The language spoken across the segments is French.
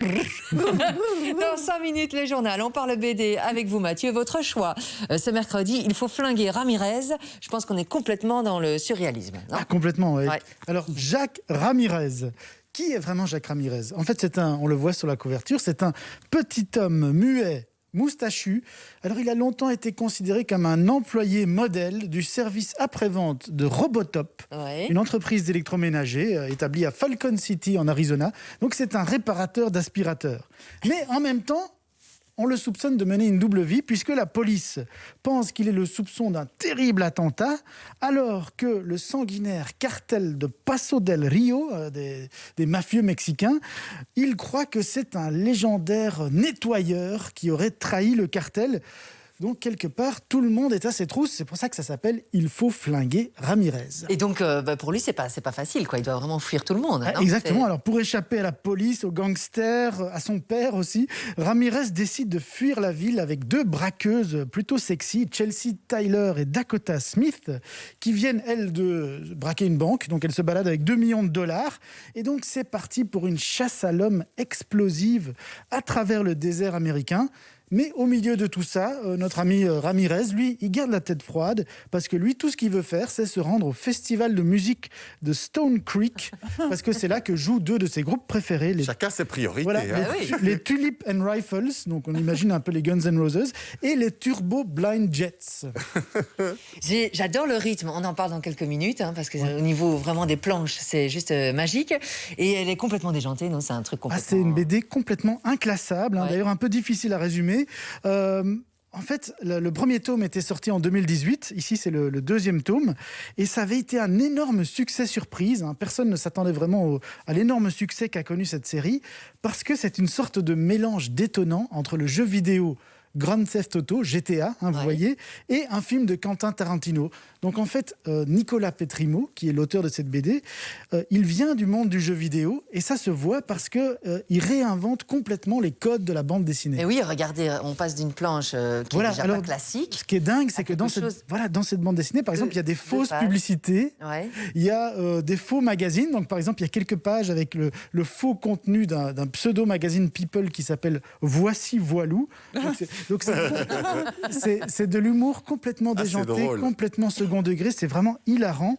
Dans 5 minutes, le journal. On parle BD avec vous, Mathieu. Votre choix, ce mercredi, il faut flinguer Ramirez. Je pense qu'on est complètement dans le surréalisme. Complètement, oui. Ouais. Alors, Jacques Ramirez. Qui est vraiment Jacques Ramirez? En fait, on le voit sur la couverture, c'est un petit homme muet, moustachu. Alors, il a longtemps été considéré comme un employé modèle du service après-vente de Robotop, une entreprise d'électroménager établie à Falcon City, en Arizona. Donc, c'est un réparateur d'aspirateurs. Mais en même temps, on le soupçonne de mener une double vie puisque la police pense qu'il est le soupçon d'un terrible attentat, alors que le sanguinaire cartel de Paso del Rio, des mafieux mexicains, il croit que c'est un légendaire nettoyeur qui aurait trahi le cartel. Donc, quelque part, tout le monde est à ses trousses. C'est pour ça que ça s'appelle « Il faut flinguer Ramirez ». Et donc, pour lui, c'est pas facile, quoi. Il doit vraiment fuir tout le monde. Non, exactement. Alors, pour échapper à la police, aux gangsters, à son père aussi, Ramirez décide de fuir la ville avec 2 braqueuses plutôt sexy, Chelsea Tyler et Dakota Smith, qui viennent, elles, de braquer une banque. Donc, elles se baladent avec 2 millions de dollars. Et donc, c'est parti pour une chasse à l'homme explosive à travers le désert américain. Mais au milieu de tout ça, notre ami Ramirez, lui, il garde la tête froide parce que lui, tout ce qu'il veut faire, c'est se rendre au festival de musique de Stone Creek parce que c'est là que jouent 2 de ses groupes préférés. Chacun ses priorités. Voilà, les Tulip and Rifles, donc on imagine un peu les Guns N' Roses, et les Turbo Blind Jets. J'adore le rythme. On en parle dans quelques minutes parce qu'au niveau vraiment des planches, c'est juste magique. Et elle est complètement déjantée, non? C'est un truc complètement... c'est une BD complètement inclassable, d'ailleurs un peu difficile à résumer. En fait, le premier tome était sorti en 2018. Ici, c'est le 2e tome. Et ça avait été un énorme succès surprise. Personne ne s'attendait vraiment à l'énorme succès qu'a connu cette série parce que c'est une sorte de mélange détonnant entre le jeu vidéo Grand Theft Auto, GTA, vous voyez, et un film de Quentin Tarantino. Donc en fait, Nicolas Petrimo, qui est l'auteur de cette BD, il vient du monde du jeu vidéo, et ça se voit parce qu'il réinvente complètement les codes de la bande dessinée. Et oui, regardez, on passe d'une planche qui est déjà pas classique. Ce qui est dingue, c'est que dans cette bande dessinée, par exemple, il y a des fausses publicités, il y a des faux magazines. Donc par exemple, il y a quelques pages avec le faux contenu d'un pseudo-magazine People qui s'appelle Voici Voilou. Donc c'est de l'humour complètement déjanté, complètement second degré, c'est vraiment hilarant.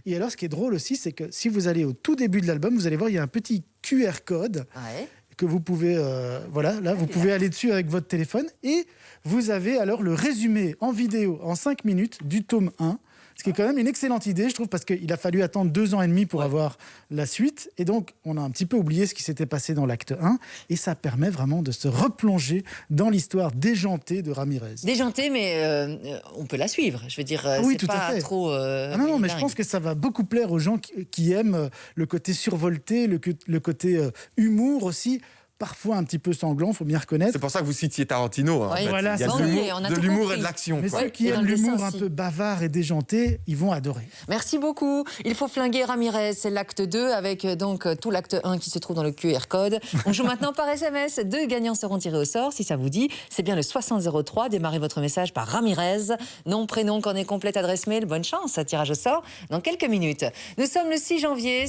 Et alors ce qui est drôle aussi, c'est que si vous allez au tout début de l'album, vous allez voir, il y a un petit QR code que vous pouvez, vous pouvez aller dessus avec votre téléphone et vous avez alors le résumé en vidéo en 5 minutes du tome 1. Ce qui est quand même une excellente idée, je trouve, parce qu'il a fallu attendre 2 ans et demi pour avoir la suite. Et donc, on a un petit peu oublié ce qui s'était passé dans l'acte 1. Et ça permet vraiment de se replonger dans l'histoire déjantée de Ramirez. Déjantée, mais on peut la suivre. Je veux dire, oui, c'est tout pas à fait. trop... non, mais je pense que ça va beaucoup plaire aux gens qui aiment le côté survolté, le côté humour aussi. Parfois un petit peu sanglant, il faut bien reconnaître. C'est pour ça que vous citiez Tarantino. Il y a de l'humour et de l'action. Mais ceux qui aiment l'humour un peu bavard et déjanté, ils vont adorer. Merci beaucoup. Il faut flinguer Ramirez, c'est l'acte 2 avec donc tout l'acte 1 qui se trouve dans le QR code. On joue maintenant par SMS. 2 gagnants seront tirés au sort. Si ça vous dit, c'est bien le 6003. Démarrez votre message par Ramirez. Nom, prénom, coordonnée complète, adresse mail. Bonne chance, tirage au sort dans quelques minutes. Nous sommes le 6 janvier.